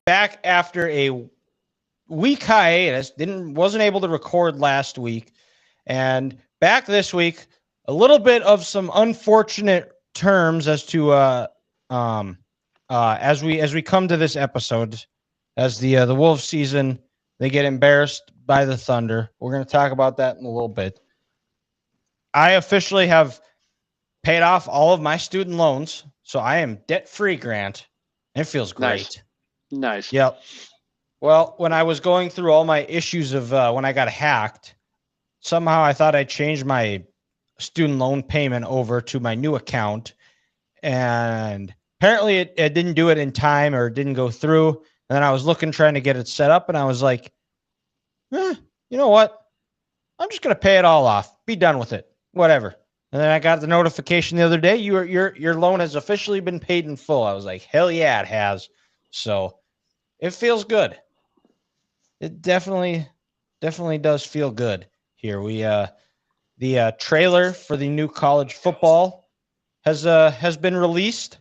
back after a week hiatus. Wasn't able to record last week, and back this week. A little bit of some unfortunate terms as to um as we come to this episode, as the Wolves season, they get embarrassed by the Thunder. We're going to talk about that in a little bit. I officially have paid off all of my student loans, so I am debt free, Grant. It feels great. Nice. Yep. Well, when I was going through all my issues of when I got hacked, somehow I thought I changed my student loan payment over to my new account, and apparently it didn't do it in time, or it didn't go through. And then I was trying to get it set up, and I was like, you know what? I'm just going to pay it all off. Be done with it. Whatever. And then I got the notification the other day, your loan has officially been paid in full. I was like, hell yeah, it has. So it feels good. It definitely does feel good here. The trailer for the new college football has been released,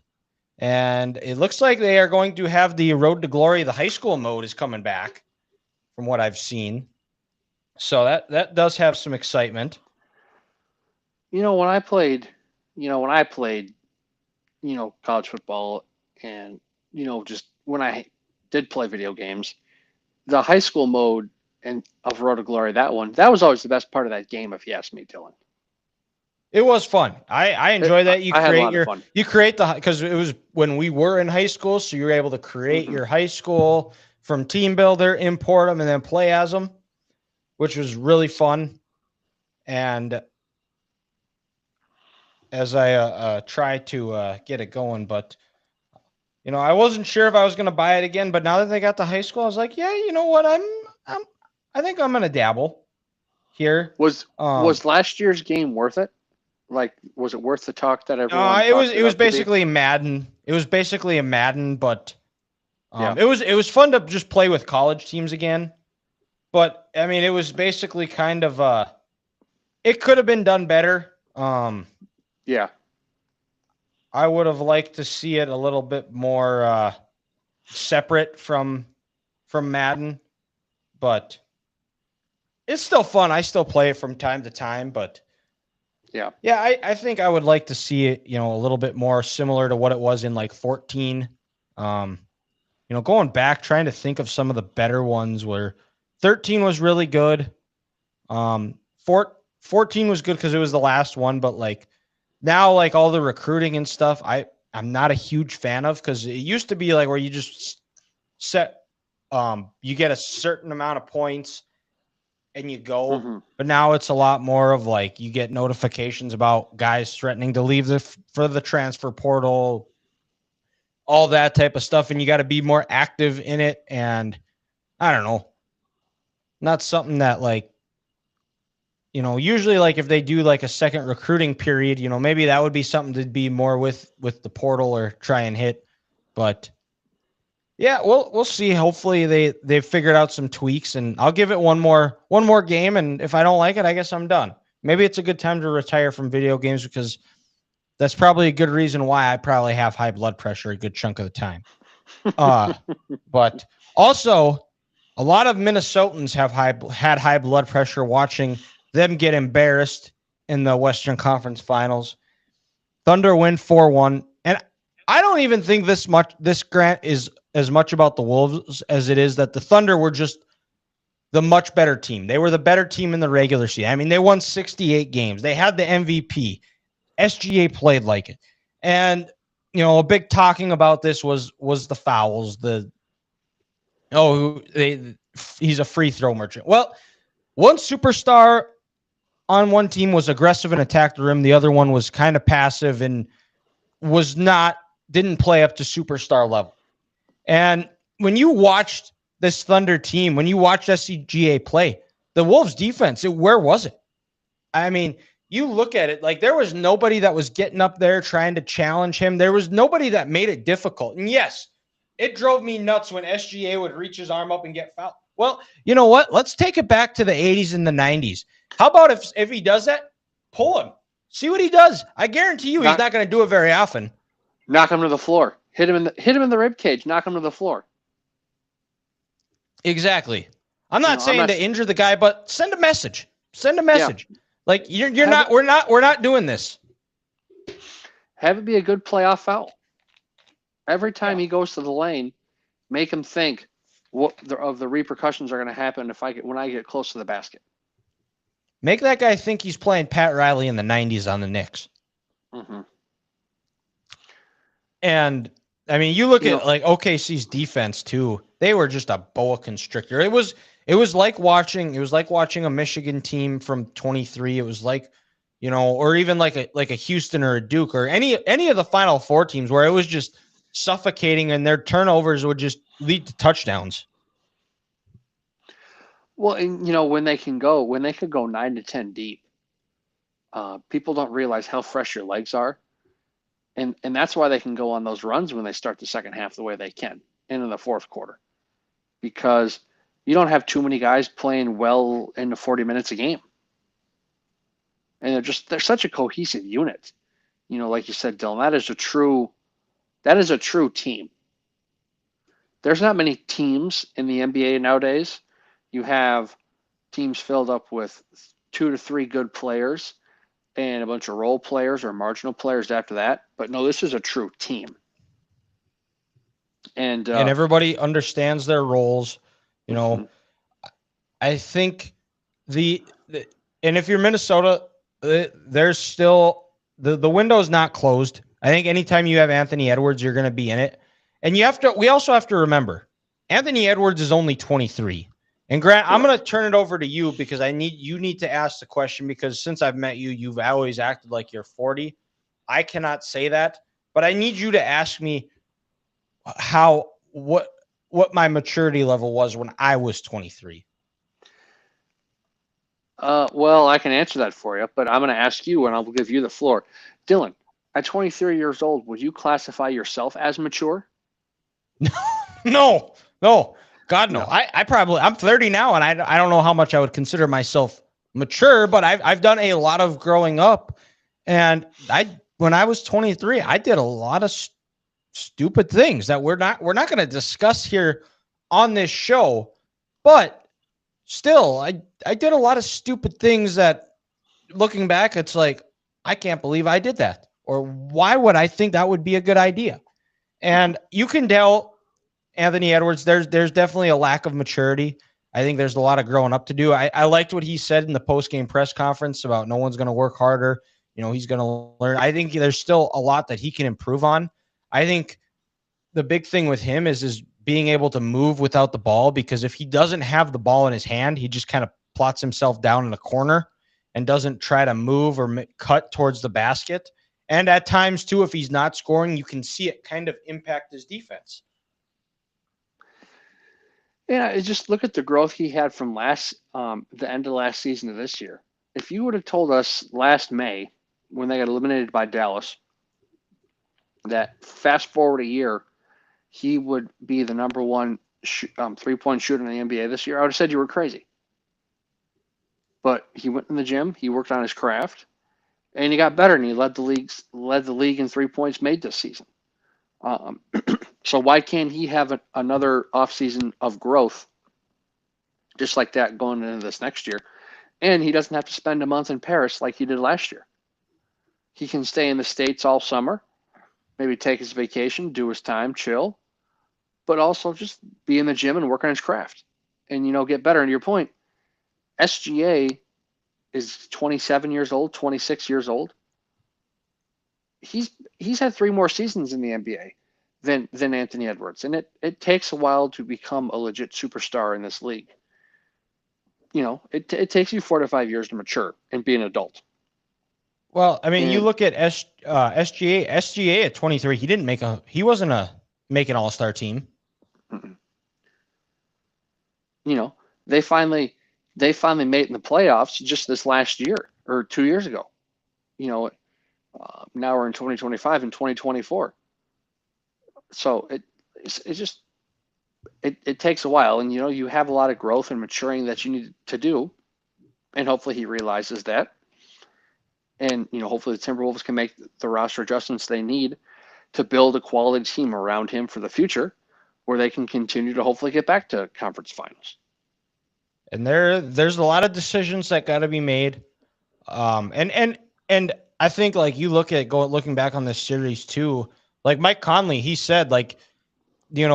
and it looks like they are going to have the Road to Glory. The high school mode is coming back, from what I've seen. So that does have some excitement. When I played, college football, and just when I did play video games, the high school mode and of Road to Glory, that was always the best part of that game, if you ask me, Dylan. It was fun. I enjoy that. I had a lot of fun. You create because it was when we were in high school, so you were able to create your high school from Team Builder, import them, and then play as them, which was really fun. And as I try to get it going, but I wasn't sure if I was going to buy it again. But now that they got the high school, I was like, yeah, you know what, I think I'm going to dabble here. Was last year's game worth it? Like, was it worth the talk that everyone? No, it was basically a Madden. It was basically a Madden, but it was fun to just play with college teams again. But I mean, it was basically kind of it could have been done better. Yeah, I would have liked to see it a little bit more separate from Madden, but it's still fun. I still play it from time to time, but yeah, I think I would like to see it, a little bit more similar to what it was in like 14. Going back, trying to think of some of the better ones where 13 was really good. 14 was good because it was the last one, but like now, like all the recruiting and stuff, I'm not a huge fan of, because it used to be like where you just set, you get a certain amount of points and you go, but now it's a lot more of like you get notifications about guys threatening to leave for the transfer portal, all that type of stuff, and you got to be more active in it. And I don't know, not something that like, usually like if they do like a second recruiting period, maybe that would be something to be more with the portal or try and hit. But yeah, we'll see. Hopefully they've figured out some tweaks, and I'll give it one more game. And if I don't like it, I guess I'm done. Maybe it's a good time to retire from video games, because that's probably a good reason why I probably have high blood pressure a good chunk of the time. But also, a lot of Minnesotans have had high blood pressure watching them get embarrassed in the Western Conference Finals. Thunder win 4-1. And I don't even think this Grant is as much about the Wolves as it is that the Thunder were just the much better team. They were the better team in the regular season. I mean, they won 68 games. They had the MVP. SGA played like it. And, a big talking about this was the fouls. He's a free throw merchant. Well, one superstar on one team was aggressive and attacked the rim. The other one was kind of passive and didn't play up to superstar level. And when you watched this Thunder team, when you watched SCGA play, the Wolves defense, where was it? I mean, you look at it, like there was nobody that was getting up there trying to challenge him. There was nobody that made it difficult. And yes, it drove me nuts when SGA would reach his arm up and get fouled. Well, you know what? Let's take it back to the 80s and the 90s. How about if he does that, pull him. See what he does. I guarantee you he's not going to do it very often. Knock him to the floor. Hit him in the rib cage. Knock him to the floor. Exactly. I'm You not know, I'm saying not. to injure the guy, but send a message. Send a Yeah, message. Like you're have not. it We're not doing this. have it be a good playoff foul. Every Yeah. time he goes to the lane, make him think of the repercussions are going to happen when I get close to the basket. Make that guy think he's playing Pat Riley in the '90s on the Knicks. Mm-hmm. And I mean, you look You at know, like OKC's defense too. They were just a boa constrictor. It was like watching a Michigan team from 23. It was like, or even like a Houston or a Duke or any of the Final Four teams where it was just suffocating and their turnovers would just lead to touchdowns. well, and when they could go 9 to 10 deep, people don't realize how fresh your legs are, and that's why they can go on those runs when they start the second half the way they can, and in the fourth quarter, because you don't have too many guys playing well into 40 minutes a game, and they're such a cohesive unit. Like you said, Dylan, that is a true team. There's not many teams in the NBA nowadays. You have teams filled up with 2 to 3 good players and a bunch of role players or marginal players after that. But no, this is a true team. And And everybody understands their roles. You know, mhm. I think the and if you're Minnesota, there's still the window's not closed. I think anytime you have Anthony Edwards, you're going to be in it. And we also have to remember, Anthony Edwards is only 23. And Grant, I'm going to Correct. turn it over to you because you need to ask the question because since I've met you, you've always acted like you're 40. I cannot say that, but I need you to ask me how what my maturity level was when I was 23. Well, I can answer that for you, but I'm going to ask you, and I'll give you the floor. Dylan, at 23 years old, would you classify yourself as mature? No, no, God, no. No. I'm 30 now, and I don't know how much I would consider myself mature, but I've done a lot of growing up, and when I was 23, I did a lot of stupid things that we're not going to discuss here on this show, but still, I did a lot of stupid things that, looking back, it's like I can't believe I did that, or why would I think that would be a good idea? Mm-hmm. And you can tell Anthony Edwards, there's definitely a lack of maturity. I think there's a lot of growing up to do. I liked what he said in the post-game press conference about no one's going to work harder. He's going to learn. I think there's still a lot that he can improve on. I think the big thing with him is being able to move without the ball, because if he doesn't have the ball in his hand, he just kind of plots himself down in a corner and doesn't try to move or cut towards the basket. And at times, too, if he's not scoring, you can see it kind of impact his defense. Yeah, just look at the growth he had from the end of last season to this year. If you would have told us last May, when they got eliminated by Dallas, that fast forward a year, he would be the number one 3-point shooter in the NBA this year, I would have said you were crazy. But he went in the gym, he worked on his craft, and he got better, and he led the league in 3 points made this season. Um, so why can't he have another offseason of growth just like that going into this next year? And he doesn't have to spend a month in Paris like he did last year. He can stay in the States all summer, maybe take his vacation, do his time, chill, but also just be in the gym and work on his craft and, get better. And to your point, SGA is 27 years old, 26 years old. He's had 3 more seasons in the NBA than Anthony Edwards. And it takes a while to become a legit superstar in this league. It takes you 4 to 5 years to mature and be an adult. Well, I mean, you And look at SGA at 23. He wasn't make an all-star team. you know, they finally made it in the playoffs just this last year or 2 years ago. You know, now we're in 2025 and 2024. So it takes a while, and you have a lot of growth and maturing that you need to do, and hopefully he realizes that, and hopefully the Timberwolves can make the roster adjustments they need to build a quality team around him for the future. where they can continue to hopefully get back to conference finals. And there's a lot of decisions that got to be made. And I think like you looking back on this series too, like Mike Conley, he said like, there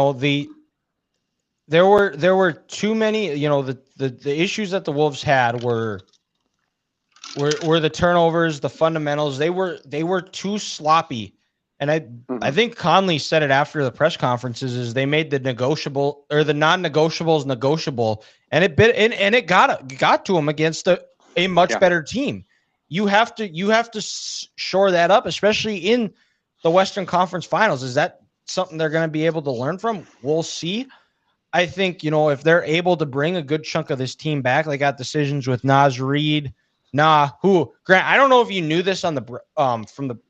were too many, the issues that the Wolves had were the turnovers, the fundamentals. They were too sloppy. And I think Conley said it after the press conferences is they made the negotiable or the non-negotiables negotiable, and it got to him against a much better team. You have to shore that up, especially in the Western Conference Finals. Is that something they're going to be able to learn from? We'll see. I think, if they're able to bring a good chunk of this team back, they got decisions with Naz Reid, Grant, I don't know if you knew this on the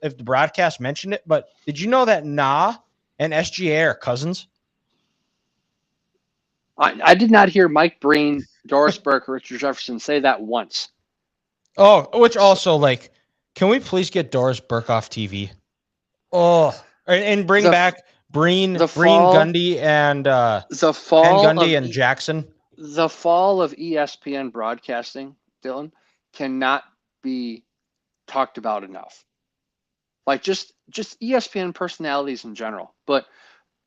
if the broadcast mentioned it, but did you know that and SGA are cousins? I did not hear Mike Breen, Doris Burke, or Richard Jefferson say that once. Oh, which also like, can we please get Doris Burke off TV? Oh, and bring back Breen, Gundy, and and Jackson. The fall of ESPN broadcasting, Dylan, cannot be talked about enough. Like just ESPN personalities in general. But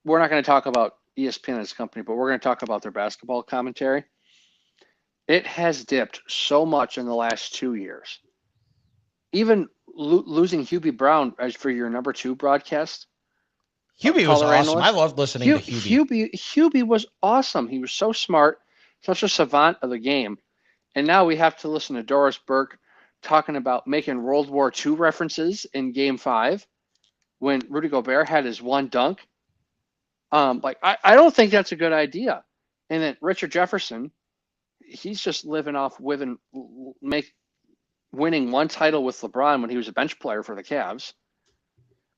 we're not going to talk about ESPN as a company, but we're going to talk about their basketball commentary. It has dipped so much in the last 2 years. Even losing Hubie Brown as for your number 2 broadcast. Hubie was awesome. Analyst. I loved listening to Hubie. Hubie was awesome. He was so smart, such a savant of the game. And now we have to listen to Doris Burke talking about making World War II references in Game 5 when Rudy Gobert had his one dunk. I don't think that's a good idea. And then Richard Jefferson, he's just living off winning one title with LeBron when he was a bench player for the Cavs.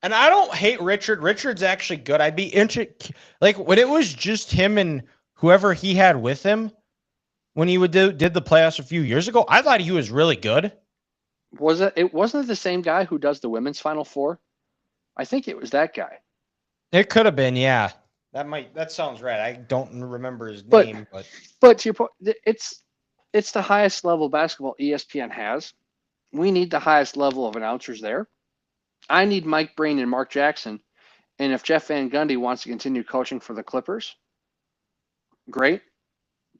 And I don't hate Richard. Richard's actually good. I'd be interested, like when it was just him and whoever he had with him when he did the playoffs a few years ago. I thought he was really good. It wasn't the same guy who does the women's Final Four? I think it was that guy. It could have been, yeah. That sounds right. I don't remember his name, but to your point, it's the highest level basketball ESPN has. We need the highest level of announcers there. I need Mike Breen and Mark Jackson. And if Jeff Van Gundy wants to continue coaching for the Clippers, great.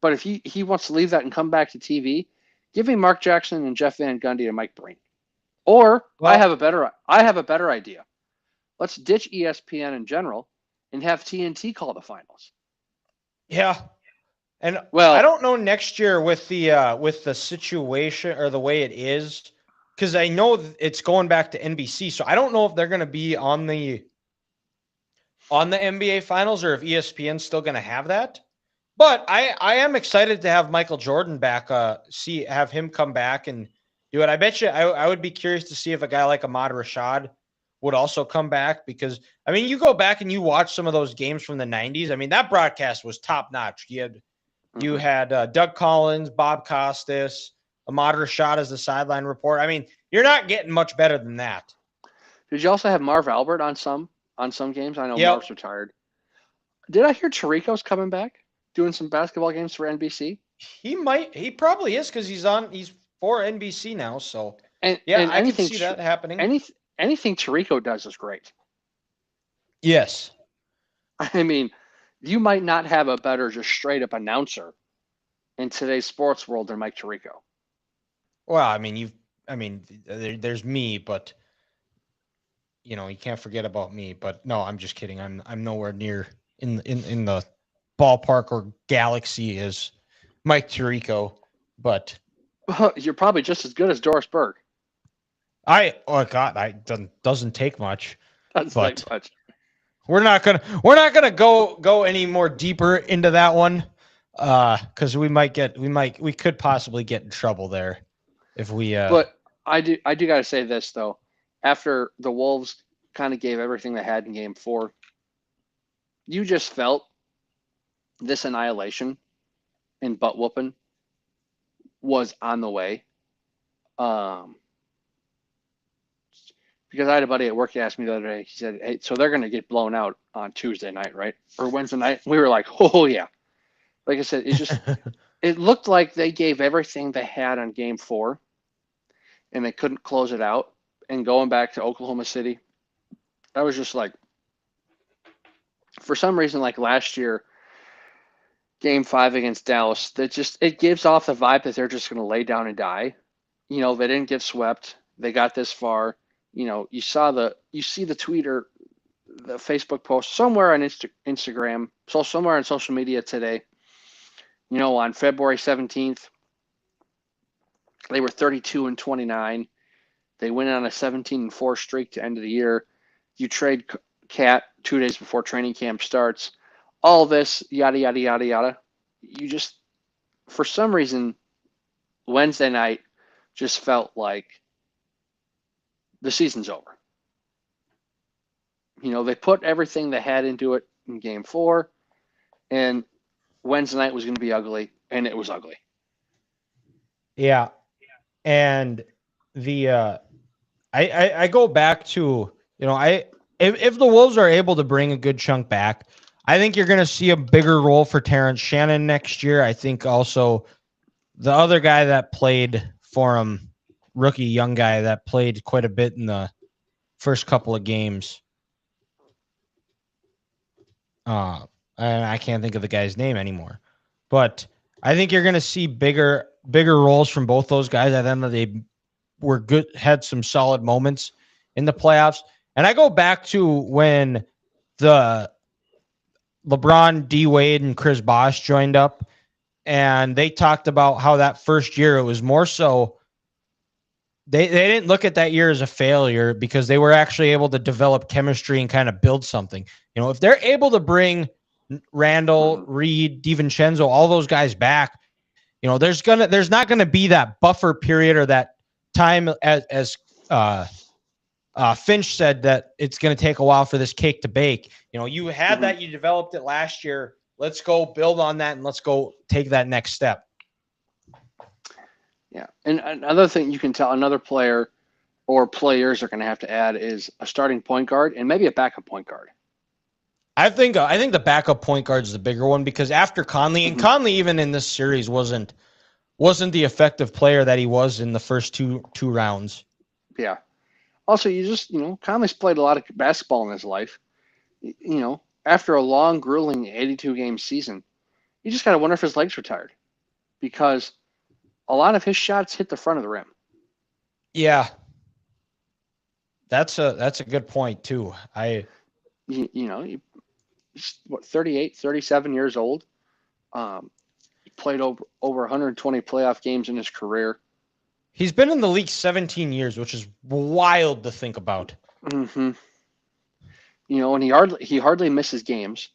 But if he wants to leave that and come back to TV, give me Mark Jackson and Jeff Van Gundy and Mike Breen. Or I have a better idea. Let's ditch ESPN in general and have TNT call the finals. Yeah. And I don't know next year with the situation or the way it is, because I know it's going back to NBC, so I don't know if they're going to be on the NBA finals or if ESPN's still going to have that. But I am excited to have Michael Jordan back. Have him come back and do it. I bet you I would be curious to see if a guy like Ahmad Rashad would also come back, because I mean, you go back and you watch some of those games from the 90s. I mean, that broadcast was top notch. You had Doug Collins, Bob Costas, Ahmad Rashad as the sideline report. I mean, you're not getting much better than that. Did you also have Marv Albert on some games? I know Marv's retired. Did I hear Tirico's coming back, doing some basketball games for NBC? He probably is, because he's for NBC now. So and I can see that happening. Anything Tirico does is great. Yes. I mean, you might not have a better just straight up announcer in today's sports world than Mike Tirico. Well, I mean, there's me, but you can't forget about me. But no, I'm just kidding. I'm nowhere near in the ballpark or galaxy as Mike Tirico, but you're probably just as good as Doris Burke. Doesn't take much. Doesn't take much. We're not gonna go any more deeper into that one, because we could possibly get in trouble there if we. But I do gotta say this though, after the Wolves kind of gave everything they had in Game 4, you just felt this annihilation and butt whooping was on the way. because I had a buddy at work. He asked me the other day. He said, "Hey, so they're going to get blown out on Tuesday night, right, or Wednesday night?" We were like, "Oh yeah." Like I said, it looked like they gave everything they had on Game 4, and they couldn't close it out. And going back to Oklahoma City, I was just like, for some reason, like last year, Game 5 against Dallas, it gives off the vibe that they're just going to lay down and die. They didn't get swept. They got this far. You see the tweet or the Facebook post somewhere on Instagram, so somewhere on social media today. On February 17th, they were 32-29. They went on a 17-4 streak to end of the year. You trade Cat 2 days before training camp starts. All this, yada, yada, yada, yada. You just, for some reason, Wednesday night just felt like the season's over. They put everything they had into it in Game 4, and Wednesday night was going to be ugly, and it was ugly. Yeah. And I go back to, if the Wolves are able to bring a good chunk back, I think you're going to see a bigger role for Terrence Shannon next year. I think also the other guy that played for him, rookie young guy that played quite a bit in the first couple of games. And I can't think of the guy's name anymore, but I think you're going to see bigger roles from both those guys. I think they were good, had some solid moments in the playoffs. And I go back to when the LeBron, D Wade, and Chris Bosh joined up, and they talked about how that first year it was more so they didn't look at that year as a failure because they were actually able to develop chemistry and kind of build something. If they're able to bring Randall, Reed, DiVincenzo, all those guys back, there's not gonna be that buffer period or that time as Finch said that it's going to take a while for this cake to bake. You had that, you developed it last year. Let's go build on that and let's go take that next step. Yeah. And another thing you can tell, another player or players are going to have to add is a starting point guard and maybe a backup point guard. I think the backup point guard is the bigger one because after Conley, and Conley even in this series wasn't the effective player that he was in the first two rounds. Yeah. Also, Conley's played a lot of basketball in his life. After a long, grueling 82-game season, you just got to wonder if his legs were tired because a lot of his shots hit the front of the rim. Yeah. That's a good point, too. He's 38, 37 years old. He played over 120 playoff games in his career. He's been in the league 17 years, which is wild to think about. Mm-hmm. And he hardly misses games.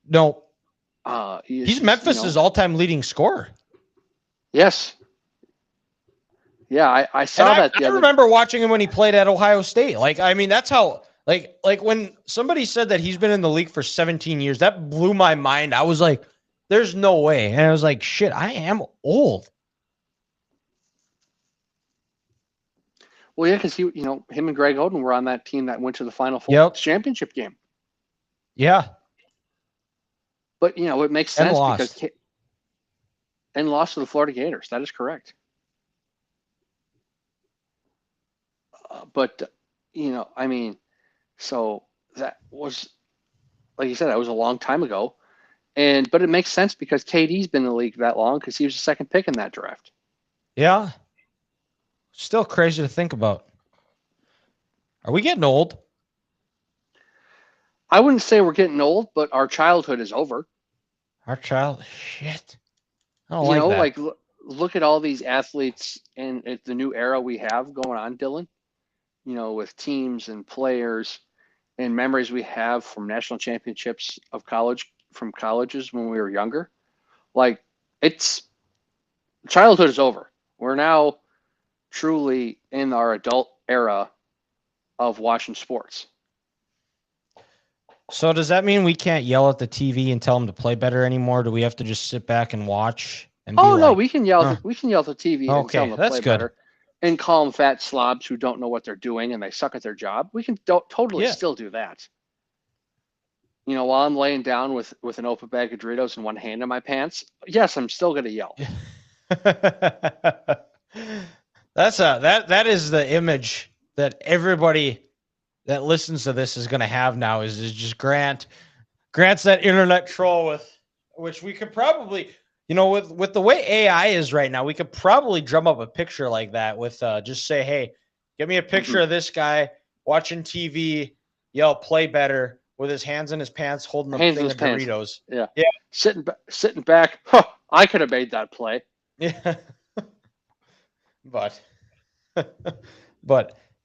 No. He's Memphis' all-time leading scorer. Yes. Yeah, I saw that. I remember watching him when he played at Ohio State. That's how. Like when somebody said that he's been in the league for 17 years, that blew my mind. I was like, "There's no way," and I was like, "Shit, I am old." Well, yeah, because him and Greg Oden were on that team that went to the Final Four championship game. Yeah, but it makes sense because and lost to the Florida Gators. That is correct. So that was, like you said, that was a long time ago, but it makes sense because KD's been in the league that long because he was the second pick in that draft. Yeah. Still crazy to think about. Are we getting old? I wouldn't say we're getting old, but our childhood is over. Shit. I don't like that. Look at all these athletes and the new era we have going on, Dylan. With teams and players and memories we have from national championships from colleges when we were younger. Childhood is over. We're now truly in our adult era of watching sports. So does that mean we can't yell at the TV and tell them to play better anymore? Do we have to just sit back and watch? And no, we can yell. We can yell at the TV and tell them to play good. better. and call them fat slobs who don't know what they're doing and they suck at their job. We can totally still do that. While I'm laying down with an open bag of Doritos and one hand in my pants, yes, I'm still gonna yell. That is the image that everybody that listens to this is gonna have now is just Grant's that internet troll with which we could probably with the way AI is right now, we could probably drum up a picture like that with just say, hey, give me a picture of this guy watching TV, yell play better with his hands in his pants holding a thing of Doritos. Yeah. Sitting back. Huh, I could have made that play. Yeah. But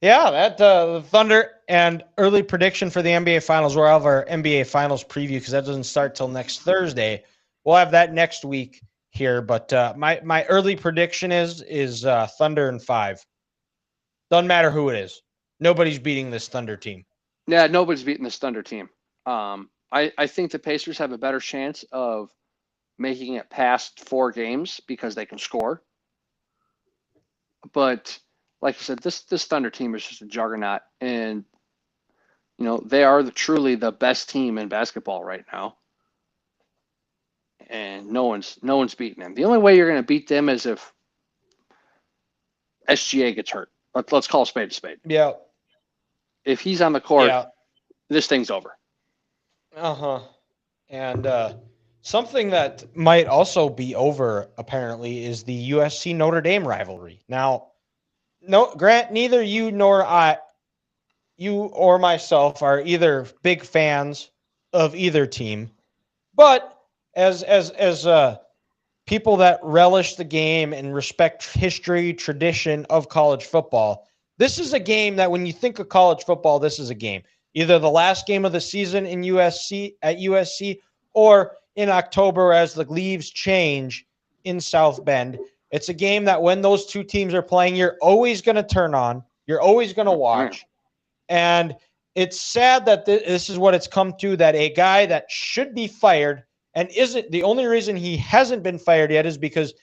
yeah, that the Thunder and early prediction for the NBA Finals. We'll have our NBA Finals preview because that doesn't start till next Thursday. We'll have that next week here. But my early prediction is Thunder in 5. Doesn't matter who it is. Nobody's beating this Thunder team. Yeah, nobody's beating this Thunder team. I think the Pacers have a better chance of making it past 4 games because they can score. But like you said, this Thunder team is just a juggernaut, and they are truly the best team in basketball right now, and no one's beating them. The only way you're going to beat them is if SGA gets hurt. Let's call a spade a spade. Yeah. If he's on the court, this thing's over. And something that might also be over, apparently, is the USC Notre Dame rivalry. Now, Grant, neither you or myself are either big fans of either team, but as people that relish the game and respect history, tradition of college football, this is a game that when you think of college football, this is a game. Either the last game of the season at USC or in October as the leaves change in South Bend. It's a game that when those two teams are playing, you're always going to turn on. You're always going to watch. And it's sad that this is what it's come to, that a guy that should be fired and isn't, the only reason he hasn't been fired yet is because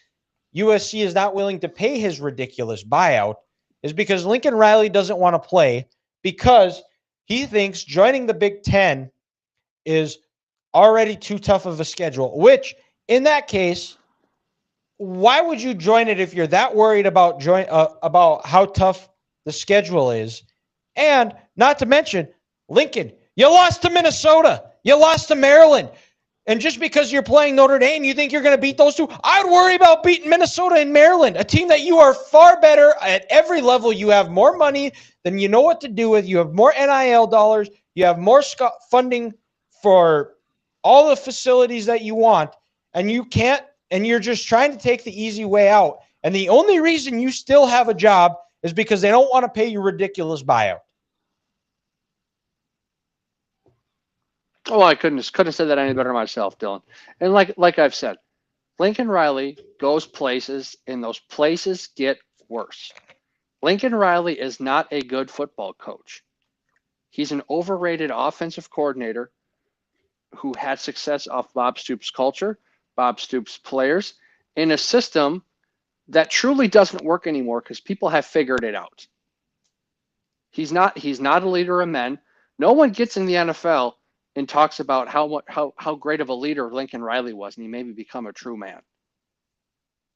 USC is not willing to pay his ridiculous buyout, is because Lincoln Riley doesn't want to play because he thinks joining the Big Ten is already too tough of a schedule, which in that case, why would you join it if you're that worried about how tough the schedule is? And not to mention, Lincoln, you lost to Minnesota. You lost to Maryland. And just because you're playing Notre Dame, you think you're going to beat those two? I'd worry about beating Minnesota and Maryland, a team that you are far better at every level. You have more money than you know what to do with. You have more NIL dollars. You have more funding for all the facilities that you want. And you can't, and you're just trying to take the easy way out. And the only reason you still have a job is because they don't want to pay you ridiculous buyout. Oh, I couldn't have said that any better myself, Dylan. And like I've said, Lincoln Riley goes places, and those places get worse. Lincoln Riley is not a good football coach. He's an overrated offensive coordinator who had success off Bob Stoops' culture, Bob Stoops' players, in a system that truly doesn't work anymore because people have figured it out. He's not a leader of men. No one gets in the NFL and talks about how great of a leader Lincoln Riley was, and he maybe become a true man.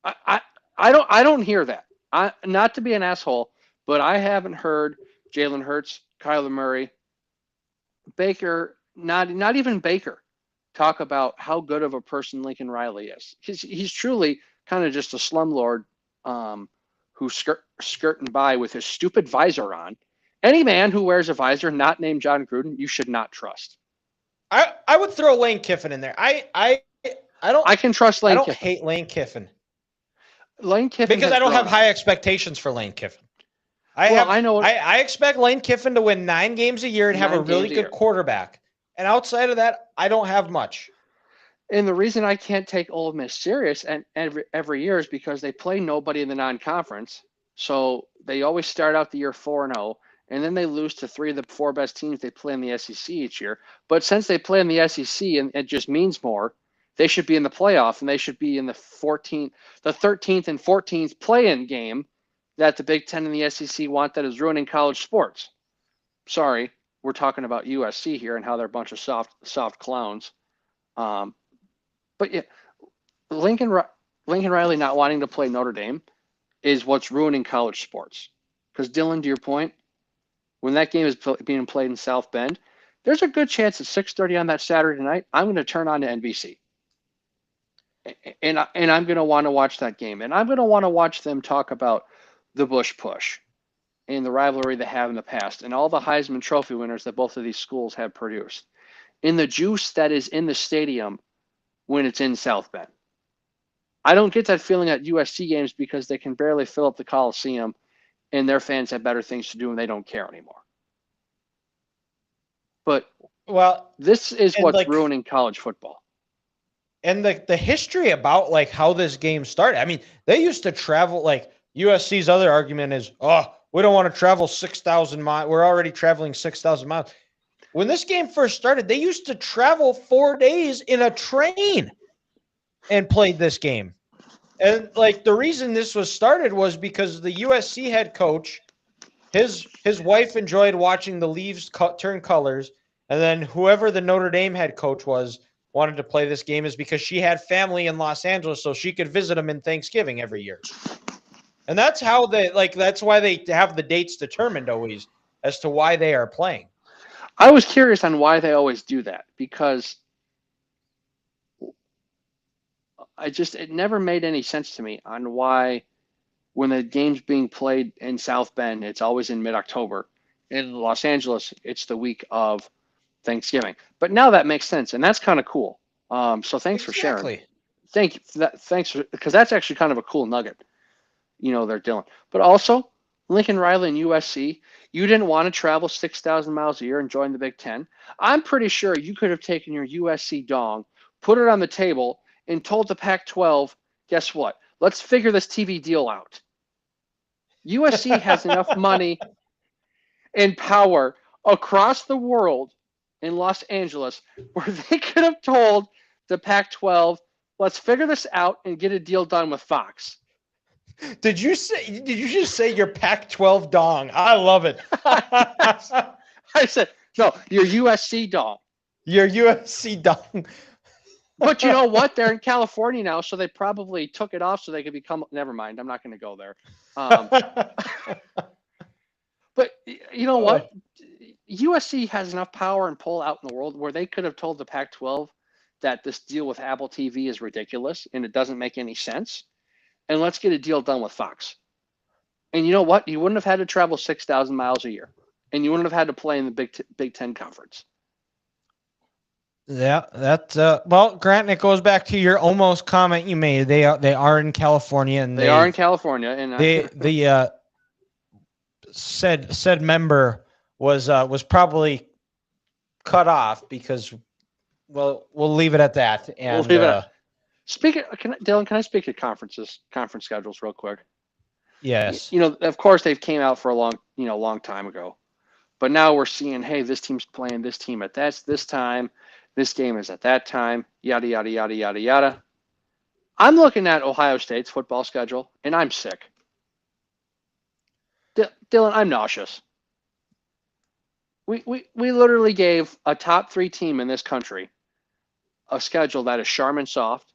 I don't hear that. Not to be an asshole, but I haven't heard Jalen Hurts, Kyler Murray, Baker, not even Baker, talk about how good of a person Lincoln Riley is. He's truly kind of just a slumlord who's skirting by with his stupid visor on. Any man who wears a visor not named John Gruden, you should not trust. I would throw Lane Kiffin in there. I can trust Lane Kiffin. I don't hate Lane Kiffin. Lane Kiffin because I don't have high expectations for Lane Kiffin. I expect Lane Kiffin to win 9 games a year and have a really good quarterback. And outside of that, I don't have much. And the reason I can't take Ole Miss serious and every year is because they play nobody in the non-conference. So they always start out the year 4-0. And then they lose to 3 of the 4 best teams they play in the SEC each year. But since they play in the SEC and it just means more, they should be in the playoff, and they should be in the 13th and 14th play-in game that the Big Ten and the SEC want that is ruining college sports. Sorry, we're talking about USC here and how they're a bunch of soft clowns. But yeah, Lincoln Riley not wanting to play Notre Dame is what's ruining college sports. Because Dylan, to your point, when that game is being played in South Bend, there's a good chance at 6:30 on that Saturday night, I'm going to turn on to NBC. And I'm going to want to watch that game. And I'm going to want to watch them talk about the Bush Push and the rivalry they have in the past and all the Heisman Trophy winners that both of these schools have produced. And the juice that is in the stadium when it's in South Bend. I don't get that feeling at USC games because they can barely fill up the Coliseum and their fans have better things to do and they don't care anymore. But this is what's ruining college football. And the history about like how this game started. I mean, they used to travel, like USC's other argument is, oh, we don't want to travel 6,000 miles. We're already traveling 6,000 miles. When this game first started, they used to travel 4 days in a train and played this game. And like the reason this was started was because the USC head coach, his wife enjoyed watching the leaves turn colors, and then whoever the Notre Dame head coach was wanted to play this game is because she had family in Los Angeles, so she could visit them in Thanksgiving every year. And that's how that's why they have the dates determined always as to why they are playing. I was curious on why they always do that because it never made any sense to me on why when the game's being played in South Bend, it's always in mid-October. In Los Angeles, it's the week of Thanksgiving. But now that makes sense, and that's kind of cool. So thanks for sharing. Thank you for that. Thanks because that's actually kind of a cool nugget. They're Dylan. But also, Lincoln Riley and USC, you didn't want to travel 6,000 miles a year and join the Big Ten. I'm pretty sure you could have taken your USC dong, put it on the table, and told the Pac-12, guess what? Let's figure this TV deal out. USC has enough money and power across the world in Los Angeles where they could have told the Pac-12, let's figure this out and get a deal done with Fox. Did you just say your Pac-12 dong? I love it. I said, no, your USC dong. Your USC dong. But you know what? They're in California now, so they probably took it off so they could become. Never mind. I'm not going to go there. But you know what? USC has enough power and pull out in the world where they could have told the Pac-12 that this deal with Apple TV is ridiculous and it doesn't make any sense. And let's get a deal done with Fox. And you know what? You wouldn't have had to travel 6,000 miles a year. And you wouldn't have had to play in the Big Ten Conference. Yeah, well, Grant, it goes back to your almost comment you made. They are in California, and they are in California, and the said member was probably cut off because, well, we'll leave it at that. And we'll leave it at, Dylan, can I speak to conference schedules real quick? Yes. Of course they've came out for a long time ago, but now we're seeing, hey, this team's playing this team at this time. This game is at that time, yada, yada, yada, yada, yada. I'm looking at Ohio State's football schedule, and I'm sick. Dylan, I'm nauseous. We literally gave a top 3 team in this country a schedule that is Charmin soft.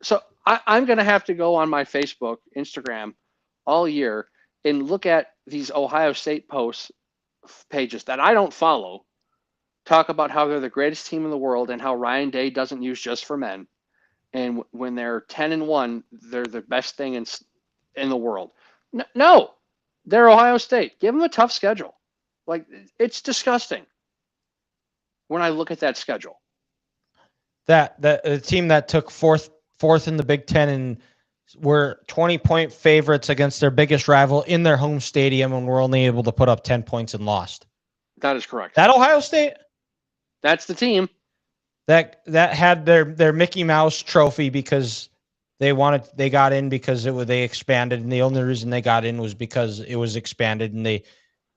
So I'm going to have to go on my Facebook, Instagram all year and look at these Ohio State pages that I don't follow. Talk about how they're the greatest team in the world and how Ryan Day doesn't use just for men. And when they're 10-1, they're the best thing in the world. No, they're Ohio State. Give them a tough schedule. Like, it's disgusting when I look at that schedule. That the team that took fourth in the Big Ten and were 20-point favorites against their biggest rival in their home stadium and were only able to put up 10 points and lost. That is correct. That Ohio State? That's the team. That had their Mickey Mouse trophy because they got in because they expanded, and the only reason they got in was because it was expanded, and they,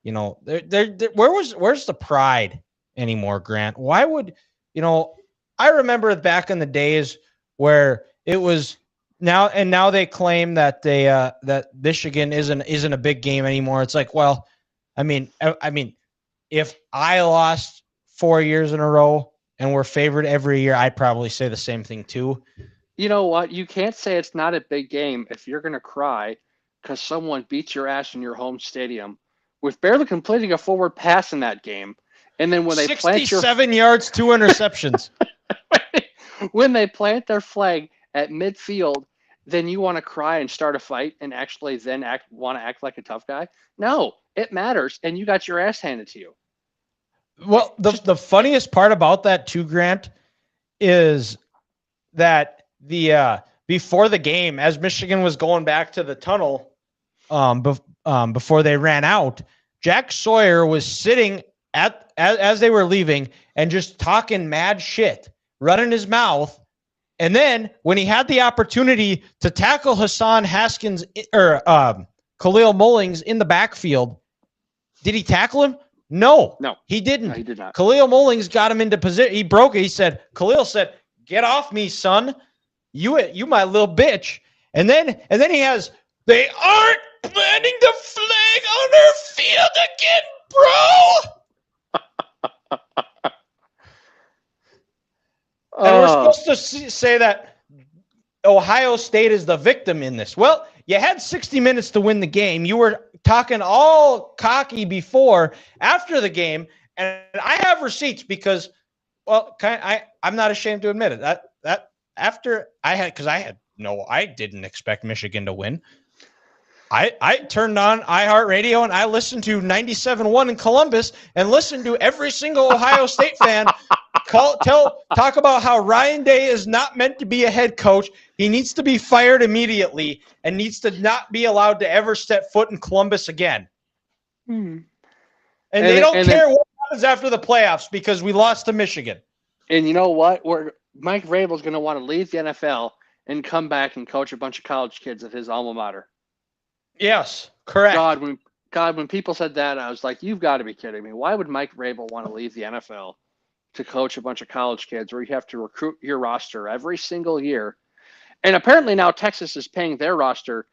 where's the pride anymore, Grant? Why would, I remember back in the days where it was now they claim that that Michigan isn't a big game anymore. It's like, well, I mean, if I lost 4 years in a row and we're favored every year, I'd probably say the same thing too. You know what? You can't say it's not a big game if you're going to cry because someone beats your ass in your home stadium with barely completing a forward pass in that game. And then when they plant 67 yards, 2 interceptions. when they plant their flag at midfield, then you want to cry and start a fight and actually then want to act like a tough guy? No, it matters, and you got your ass handed to you. Well, the funniest part about that too, Grant, is that the before the game, as Michigan was going back to the tunnel, before they ran out, Jack Sawyer was sitting as they were leaving and just talking mad shit, running his mouth. And then when he had the opportunity to tackle Hassan Haskins or Khalil Mullings in the backfield, did he tackle him? No, he didn't. No, he did not. Khalil Mullings got him into position. He broke it. He said, Khalil said, "Get off me, son. You my little bitch." And then he has, "They aren't planting the flag on our field again, bro." And we're supposed to say that Ohio State is the victim in this. Well, you had 60 minutes to win the game. You were talking all cocky before, after the game, and I have receipts because, well, I'm not ashamed to admit it. That after I didn't expect Michigan to win. I turned on iHeartRadio and I listened to 97.1 in Columbus and listened to every single Ohio State fan talk about how Ryan Day is not meant to be a head coach. He needs to be fired immediately and needs to not be allowed to ever step foot in Columbus again. And they don't care what happens after the playoffs because we lost to Michigan. And you know what? Mike Vrabel's going to want to leave the NFL and come back and coach a bunch of college kids at his alma mater. Yes, correct. God, when people said that, I was like, you've got to be kidding me. Why would Mike Vrabel want to leave the NFL to coach a bunch of college kids where you have to recruit your roster every single year? And apparently now Texas is paying their roster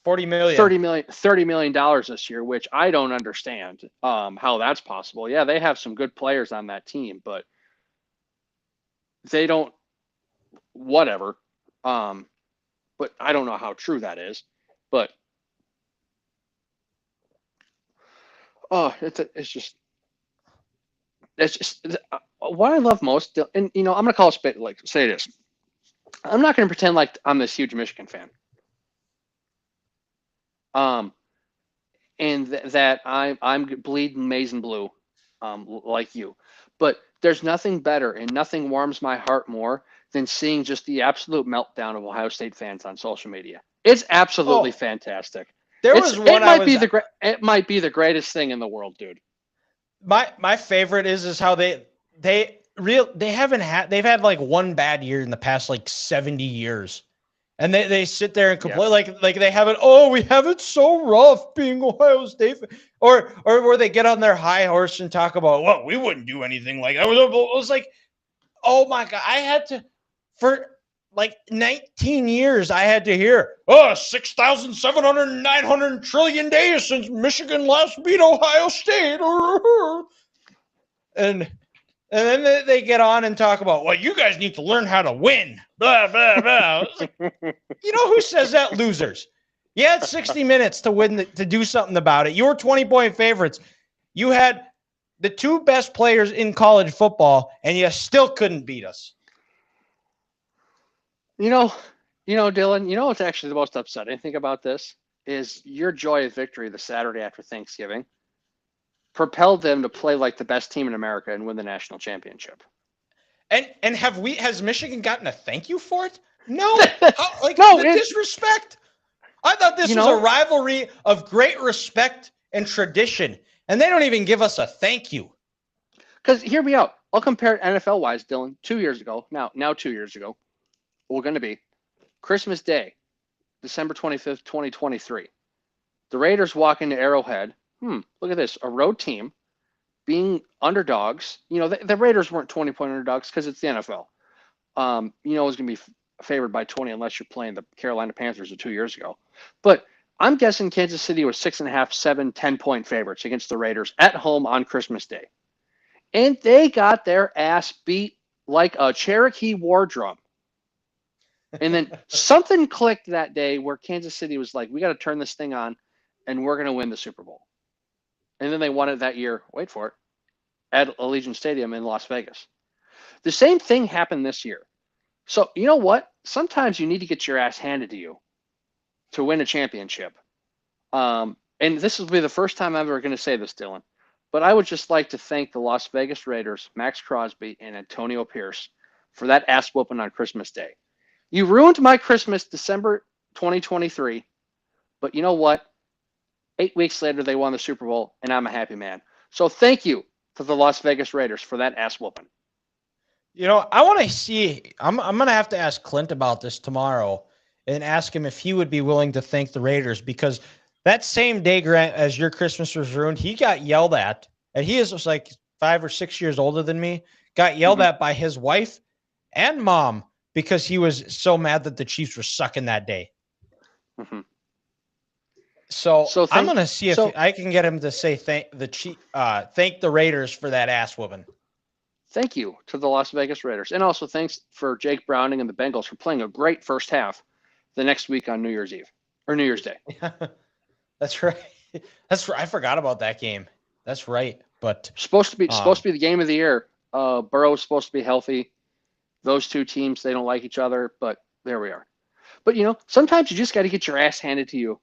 $30 million this year, which I don't understand how that's possible. Yeah, they have some good players on that team, but they don't, whatever. But I don't know how true that is. But it's just what I love most. And I'm gonna call it say this. I'm not gonna pretend like I'm this huge Michigan fan. And that I'm bleeding maize and blue, like you. But there's nothing better and nothing warms my heart more than seeing just the absolute meltdown of Ohio State fans on social media. It's absolutely fantastic. It might be the greatest thing in the world, dude. My favorite is how they've had like one bad year in the past like 70 years. And they sit there and complain like they have it. Oh, we have it so rough being Ohio State, or where they get on their high horse and talk about, well, we wouldn't do anything like that. It was like, oh my God, I had to, for like 19 years, I had to hear, 6,700, 900 trillion days since Michigan last beat Ohio State, and then they get on and talk about, well, you guys need to learn how to win. Blah, blah, blah. Like, you know who says that? Losers. You had 60 minutes to win, to do something about it. You were 20-point favorites. You had the two best players in college football, and you still couldn't beat us. Dylan, what's actually the most upsetting thing about this is your joy of victory the Saturday after Thanksgiving propelled them to play like the best team in America and win the national championship. And has Michigan gotten a thank you for it? No. The disrespect. I thought this was a rivalry of great respect and tradition, and they don't even give us a thank you. Because hear me out. I'll compare it NFL-wise, Dylan. 2 years ago, now 2 years ago, we're going to be Christmas Day, December 25th, 2023. The Raiders walk into Arrowhead. Look at this. A road team being underdogs. The Raiders weren't 20-point underdogs because it's the NFL. It was going to be favored by 20 unless you're playing the Carolina Panthers of 2 years ago. But I'm guessing Kansas City was 6.5, 7, 10-point favorites against the Raiders at home on Christmas Day. And they got their ass beat like a Cherokee war drum. And then something clicked that day where Kansas City was like, we got to turn this thing on and we're going to win the Super Bowl. And then they won it that year, wait for it, at Allegiant Stadium in Las Vegas. The same thing happened this year. So you know what? Sometimes you need to get your ass handed to you to win a championship. And this will be the first time I'm ever going to say this, Dylan. But I would just like to thank the Las Vegas Raiders, Max Crosby, and Antonio Pierce for that ass whooping on Christmas Day. You ruined my Christmas, December 2023. But you know what? 8 weeks later, they won the Super Bowl, and I'm a happy man. So thank you to the Las Vegas Raiders for that ass whooping. You know, I want to see. I'm going to have to ask Clint about this tomorrow and ask him if he would be willing to thank the Raiders, because that same day, Grant, as your Christmas was ruined, he got yelled at, and he is just like 5 or 6 years older than me, got yelled at by his wife and mom because he was so mad that the Chiefs were sucking that day. Mm-hmm. So I'm going to see if I can get him to say thank the Raiders for that ass whooping. Thank you to the Las Vegas Raiders. And also thanks for Jake Browning and the Bengals for playing a great first half the next week on New Year's Eve or New Year's Day. That's right. That's right. I forgot about that game. That's right. But supposed to be the game of the year. Burrow's supposed to be healthy. Those two teams, they don't like each other, but there we are. But you know, sometimes you just got to get your ass handed to you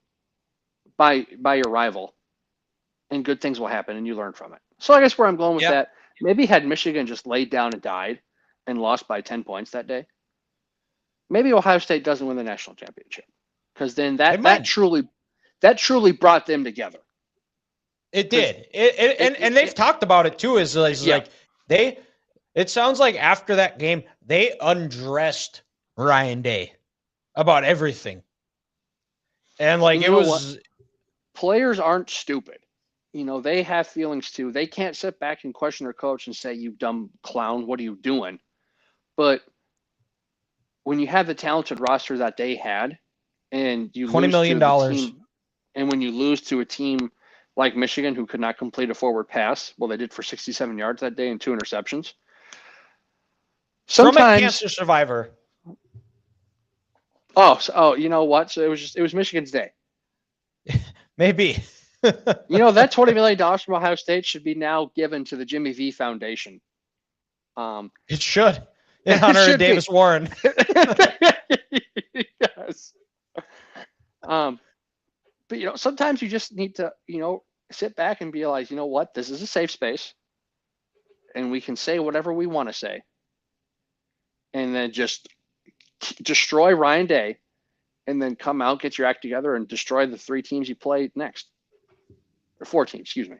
by your rival, and good things will happen, and you learn from it. So I guess where I'm going with that, maybe had Michigan just laid down and died and lost by 10 points that day, maybe Ohio State doesn't win the national championship, because then that truly brought them together. It did. And they've talked about it too. Like it sounds like after that game they undressed Ryan Day about everything, and like it was. Players aren't stupid. You know, they have feelings too. They can't sit back and question their coach and say, "You dumb clown, what are you doing?" But when you have the talented roster that they had, and you $20 million, and when you lose to a team like Michigan who could not complete a forward pass, well, they did for 67 yards that day and 2 interceptions. Sometimes, from a cancer survivor. Oh, you know what? So it was Michigan's day. Maybe. You know, that $20 million from Ohio State should be now given to the Jimmy V Foundation. It should. In honor of Davis Warren. Yes. But, you know, sometimes you just need to, you know, sit back and realize, you know what, this is a safe space. And we can say whatever we want to say. And then just destroy Ryan Day. And then come out, get your act together, and destroy the 3 teams you play next. Or 4 teams, excuse me.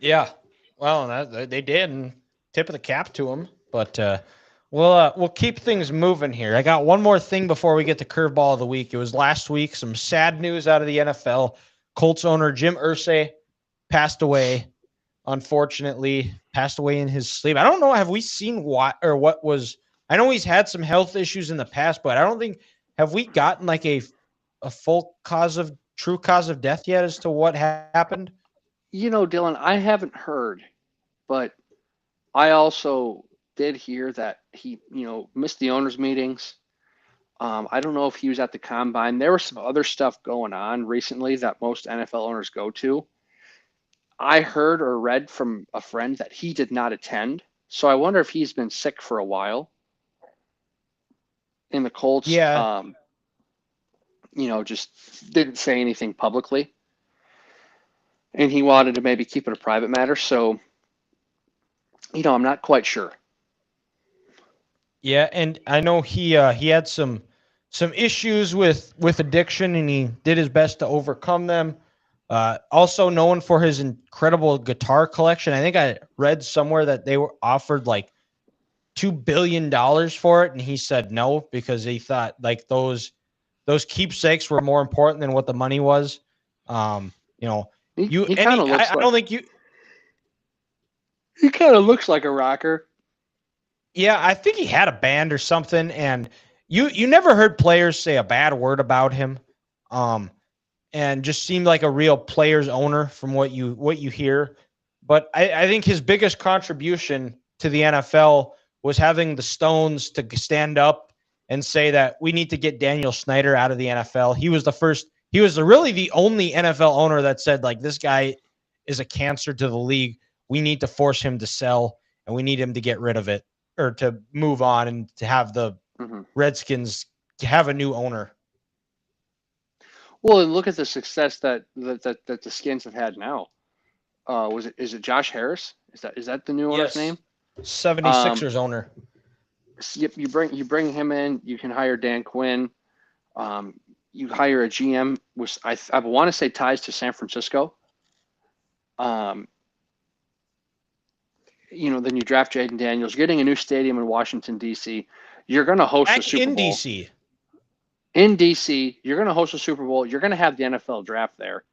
Yeah. Well, they did, and tip of the cap to them. But we'll keep things moving here. I got one more thing before we get to curveball of the week. It was last week. Some sad news out of the NFL. Colts owner Jim Irsay passed away. Unfortunately, passed away in his sleep. I don't know. Have we seen what was? I know he's had some health issues in the past, but I don't think. Have we gotten like a full true cause of death yet as to what happened? You know, Dylan, I haven't heard, but I also did hear that he, you know, missed the owners' meetings. I don't know if he was at the combine. There was some other stuff going on recently that most NFL owners go to. I heard or read from a friend that he did not attend. So I wonder if he's been sick for a while. In the Colts, you know, just didn't say anything publicly. And he wanted to maybe keep it a private matter. So, you know, I'm not quite sure. Yeah, and I know he had some issues with addiction, and he did his best to overcome them. Also known for his incredible guitar collection. I think I read somewhere that they were offered like $2 billion for it, and he said no because he thought like those keepsakes were more important than what the money was. You know, he kind of looks. I don't think you. He kind of looks like a rocker. Yeah, I think he had a band or something, and you never heard players say a bad word about him, um, and just seemed like a real player's owner from what you hear. But I think his biggest contribution to the NFL was having the Stones to stand up and say that we need to get Daniel Snyder out of the NFL. He was the first. He was really the only NFL owner that said like this guy is a cancer to the league. We need to force him to sell, and we need him to get rid of it or to move on and to have the Hmm. Redskins have a new owner. Well, and look at the success that the Skins have had now. Is it Josh Harris? Is that the new owner's Yes. name? Um, 76ers owner. you bring him in. You can hire Dan Quinn. Um, you hire a GM with I want to say ties to San Francisco. Um, then you draft Jaden Daniels, getting a new stadium in Washington D.C. You're going to host a Back Super in Bowl DC. in D.C. You're going to host a Super Bowl. You're going to have the NFL draft there.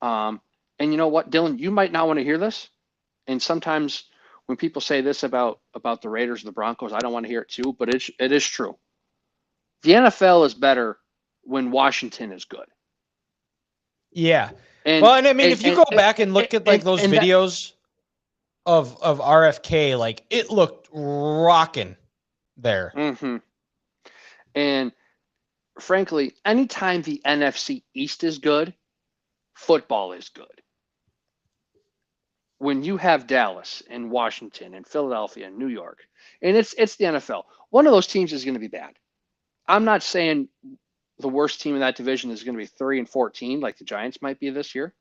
Um, and you know what, Dylan, you might not want to hear this. And sometimes when people say this about the Raiders or the Broncos, I don't want to hear it too. But it is true. The NFL is better when Washington is good. Yeah. And Well, and I mean, and if you and go back and look at like and, those and that videos of RFK, like it looked rocking there. hmm and frankly, anytime the NFC East is good, football is good. When you have Dallas and Washington and Philadelphia and New York, and it's the NFL, one of those teams is going to be bad. I'm not saying the worst team in that division is going to be 3-14 like the Giants might be this year,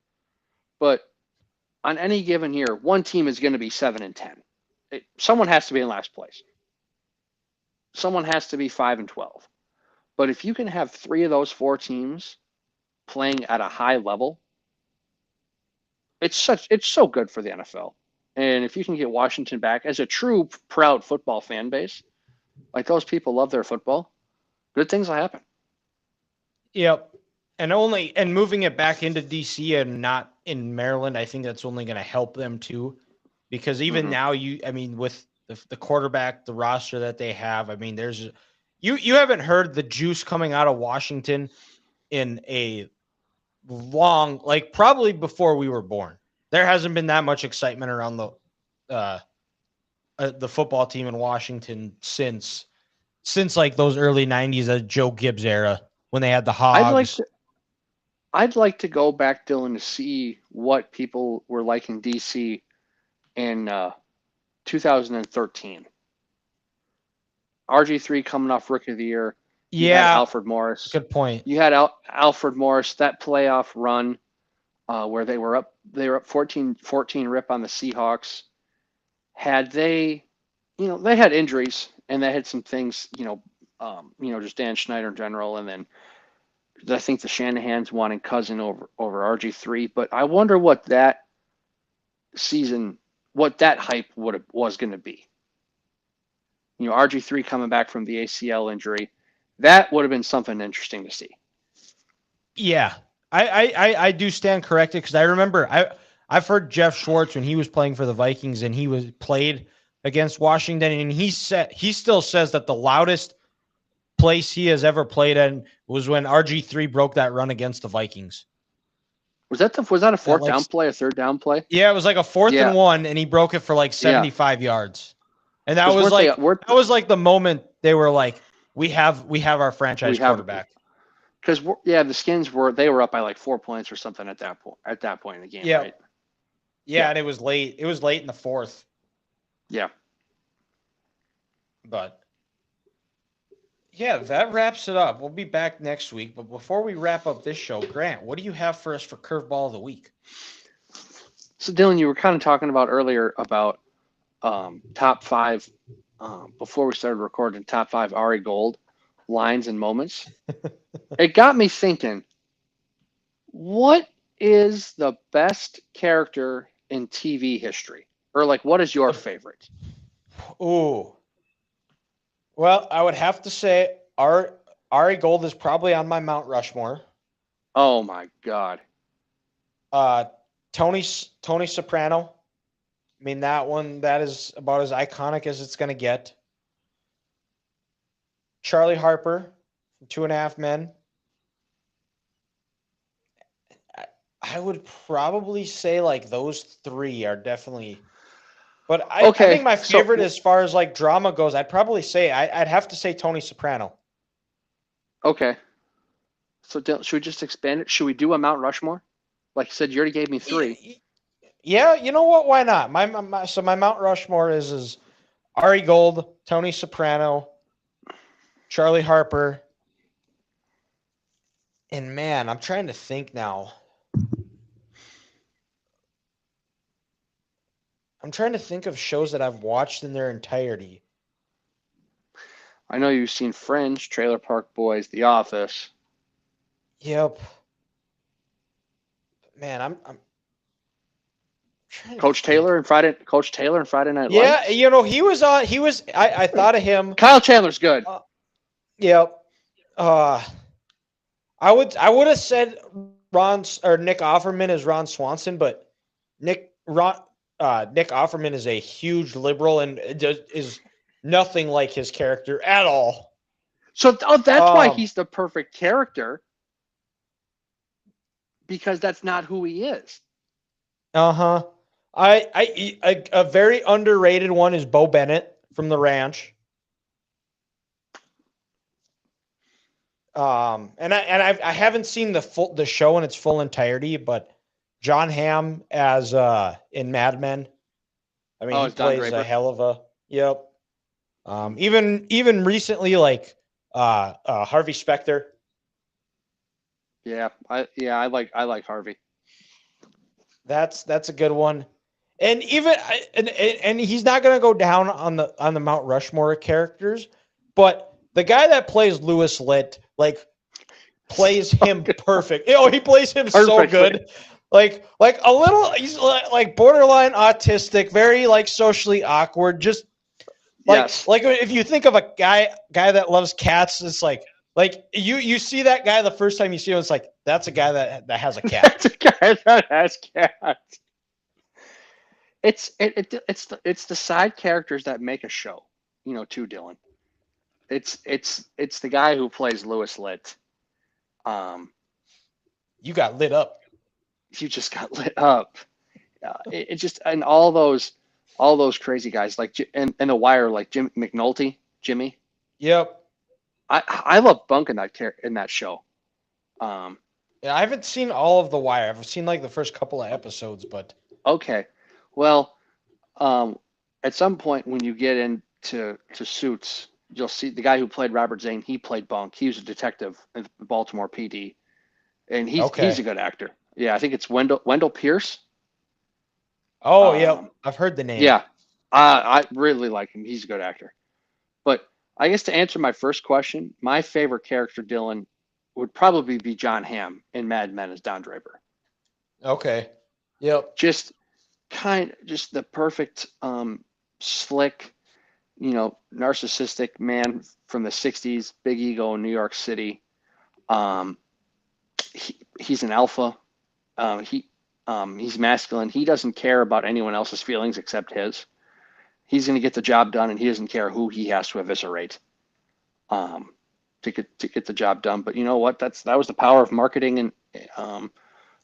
but on any given year, one team is going to be 7-10. Someone has to be in last place. Someone has to be 5-12. But if you can have three of those four teams playing at a high level, it's so good for the NFL. And if you can get Washington back as a true proud football fan base, like those people love their football, good things will happen. Yep. And moving it back into DC and not in Maryland, I think that's only going to help them too. Because even Mm-hmm. now, I mean, with the quarterback, the roster that they have, I mean, you haven't heard the juice coming out of Washington in a long, like probably before we were born. There hasn't been that much excitement around uh, the football team in Washington since like those early '90s, Joe Gibbs era when they had the I'd like Hogs. to I'd like to go back, Dylan, to see what people were like in DC in 2013. RG3 coming off Rookie of the Year. You had Yeah, Alfred Morris. good point. You had Alfred Morris, that playoff run where they were up 14 rip on the Seahawks. Had they had injuries and they had some things, just Dan Schneider in general, and then I think the Shanahan's wanting Cousin over RG3. But I wonder what that season, what that hype was going to be. RG3 coming back from the ACL injury, that would have been something interesting to see. Yeah, I do stand corrected because I remember I've heard Jeff Schwartz when he was playing for the Vikings and he was played against Washington and he still says that the loudest place he has ever played in was when RG3 broke that run against the Vikings. Was that a That fourth like down play, a third down play? yeah, it was like a fourth Yeah, and one and he broke it for like yeah. 75 yards. And Because weren't they? Weren't that was like the moment they were like we have our we franchise have? quarterback. Because the Skins were up by like 4 points or something at that point. At that point in the game, Yeah. right? Yeah, Yeah, and it was late. It was late in the fourth, yeah. but yeah, that wraps it up. We'll be back next week. But before we wrap up this show, Grant, what do you have for us for Curveball of the Week? So Dylan, you were kind of talking about earlier about top five before we started recording. Top five Ari Gold lines and moments. It got me thinking. What is the best character in TV history? Or like what is your favorite? Ooh. Well, I would have to say Ari Gold is probably on my Mount Rushmore. Oh my god. Uh, Tony Soprano. I mean, that is about as iconic as it's going to get. Charlie Harper from Two and a Half Men. I would probably say like those three are definitely. But I think my favorite as far as like drama goes, I'd probably say I'd have to say Tony Soprano. Okay. So should we just expand it? Should we do a Mount Rushmore? Like you said, you already gave me 3. Yeah, you know what? Why not? My Mount Rushmore is Ari Gold, Tony Soprano, Charlie Harper, and man, I'm trying to think now. I'm trying to think of shows that I've watched in their entirety. I know you've seen Fringe, Trailer Park Boys, The Office. Yep. Man, I'm trying Coach Taylor and Friday Night Yeah, Lights. you know, he was on. He was. I thought of him. Kyle Chandler's good. Yep. I would have said Nick Offerman is Ron Swanson, but Nick Offerman is a huge liberal and is nothing like his character at all. So that's why he's the perfect character, because that's not who he is. Uh-huh. A very underrated one is Bo Bennett from The Ranch. And I haven't seen the show in its full entirety, but John Hamm as in Mad Men. I mean, he plays a hell of a yep. Even recently, like Harvey Specter. Yeah, I like Harvey. That's a good one, and even and he's not going to go down on the Mount Rushmore characters, but the guy that plays Louis Litt plays him perfect. You know, he plays him so good. Like a little, he's like borderline autistic, very like socially awkward. Just like if you think of a guy that loves cats, it's like you see that guy the first time you see him, it's like that's a guy that has a cat. That's a guy that has cats. It's the side characters that make a show, you know, too, Dylan. It's the guy who plays Louis Litt. You got lit up. You just got lit up. It just, and all those crazy guys like and The Wire, like Jim McNulty, Jimmy. Yep. I love Bunk in that show. Yeah, I haven't seen all of The Wire. I've seen like the first couple of episodes, but okay. Well, at some point when you get into Suits, you'll see the guy who played Robert Zane. He played Bunk. He was a detective in the Baltimore PD, and he's a good actor. Yeah, I think it's Wendell Pierce. Oh, yeah, I've heard the name. Yeah, I really like him. He's a good actor. But I guess to answer my first question, my favorite character, Dylan, would probably be John Hamm in Mad Men as Don Draper. Okay. Yep. Just the perfect, slick, you know, narcissistic man from the 60s, big ego in New York City. He's an alpha. He's masculine. He doesn't care about anyone else's feelings except his. He's going to get the job done, and he doesn't care who he has to eviscerate to get the job done. But you know what? That was the power of marketing and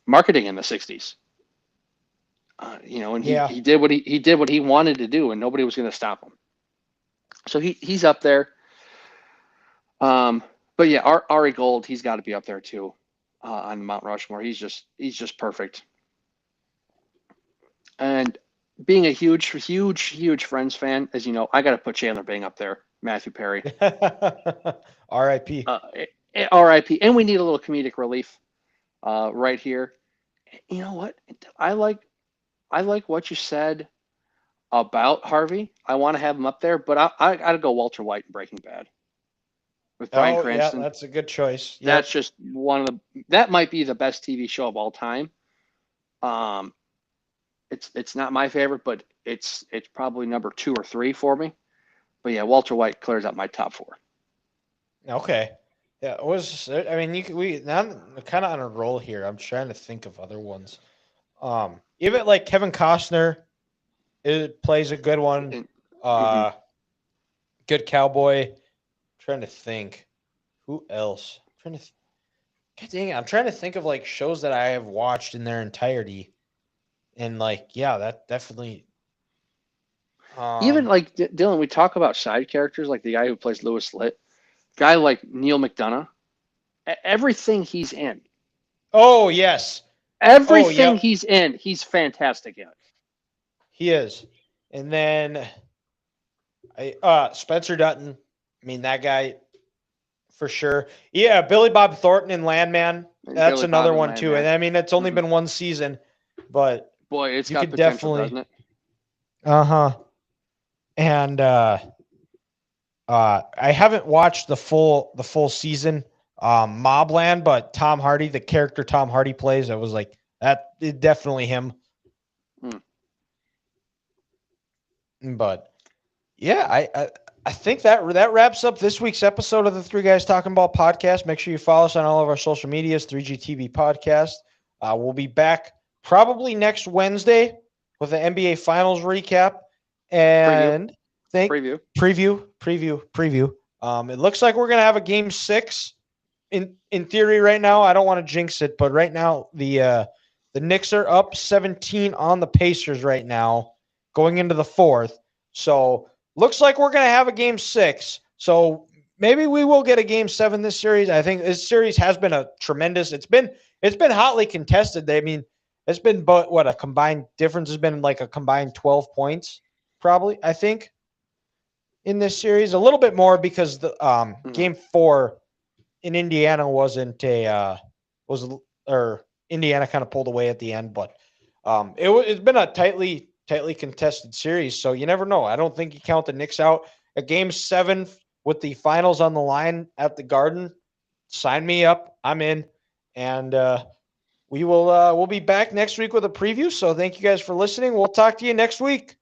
marketing in the 60s. You know, and he did what he wanted to do, and nobody was going to stop him. So he's up there. But yeah, Ari Gold, he's got to be up there too on Mount Rushmore. He's just perfect. And being a huge Friends fan, as you know, I got to put Chandler Bing up there. Matthew Perry. R.I.P. R.I.P. And we need a little comedic relief right here. You know what? I like what you said about Harvey. I want to have him up there, but I got to go Walter White in Breaking Bad with Bryan Cranston. Yeah, that's a good choice. Yep. That's just that might be the best TV show of all time. It's not my favorite, but it's probably number 2 or 3 for me. But yeah, Walter White clears out my top 4. Okay. Yeah, it was. I mean, now I'm kind of on a roll here. I'm trying to think of other ones. Even like Kevin Costner. it plays a good one. And, Uh, Good Cowboy. I'm trying to think. Who else? God dang it, I'm trying to think of like shows that I have watched in their entirety. And like, yeah, that definitely. even like Dylan, we talk about side characters like the guy who plays Lewis Litt, guy like Neil McDonough. Everything he's in, Oh yes. Oh everything yep. he's in, he's fantastic in it. He is. And then Spencer Dutton. I mean that guy for sure. Yeah, Billy Bob Thornton and Landman. And That's Billy Bob another and one too. And Landman. I mean it's only been one season, but Boy, it's you got could potential, definitely doesn't it? uh-huh. And I haven't watched the full season, Mobland, but Tom Hardy, the character Tom Hardy plays, I was like, that is definitely him. But yeah, I think that wraps up this week's episode of the Three Guys Talking Ball podcast. Make sure you follow us on all of our social medias, 3GTV Podcast. We'll be back probably next Wednesday with the NBA Finals recap and Preview. preview. It looks like we're gonna have a game 6 in theory right now. I don't want to jinx it, but right now the Knicks are up 17 on the Pacers right now, going into the fourth. So looks like we're gonna have a game 6. So maybe we will get a game 7 this series. I think this series has been a tremendous. It's been hotly contested. I mean, it's been what a combined difference has been like a combined 12 points, probably. I think in this series a little bit more because the game 4 in Indiana wasn't a or Indiana kind of pulled away at the end, but it's been a tightly contested series, so you never know. I don't think you count the Knicks out. A game 7 with the finals on the line at the Garden, sign me up. I'm in, and we'll be back next week with a preview. So thank you guys for listening. We'll talk to you next week.